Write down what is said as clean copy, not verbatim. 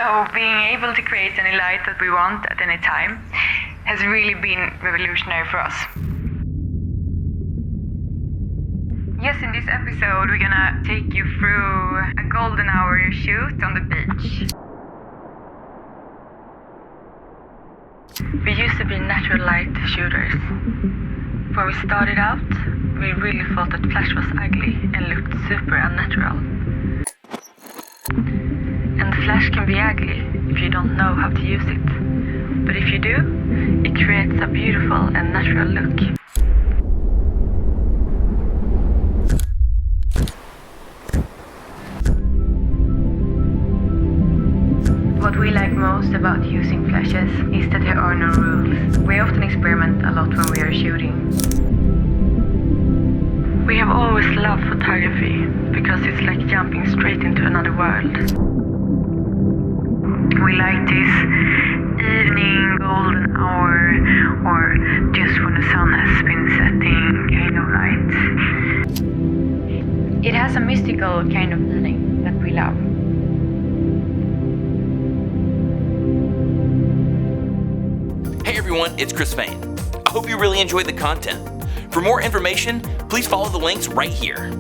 So being able to create any light that we want at any time has really been revolutionary for us. Yes, in this episode we're gonna take you through a golden hour shoot on the beach. We used to be natural light shooters. When we started out, we really thought that flash was ugly and looked super unnatural. And flash can be ugly if you don't know how to use it. But if you do, it creates a beautiful and natural look. What we like most about using flashes is that there are no rules. We often experiment a lot when we are shooting. We have always loved photography because it's like jumping straight into another world. We like this evening golden hour, or just when the sun has been setting kind of light. It has a mystical kind of feeling that we love. Hey everyone, it's Chris Fain. I hope you really enjoyed the content. For more information, please follow the links right here.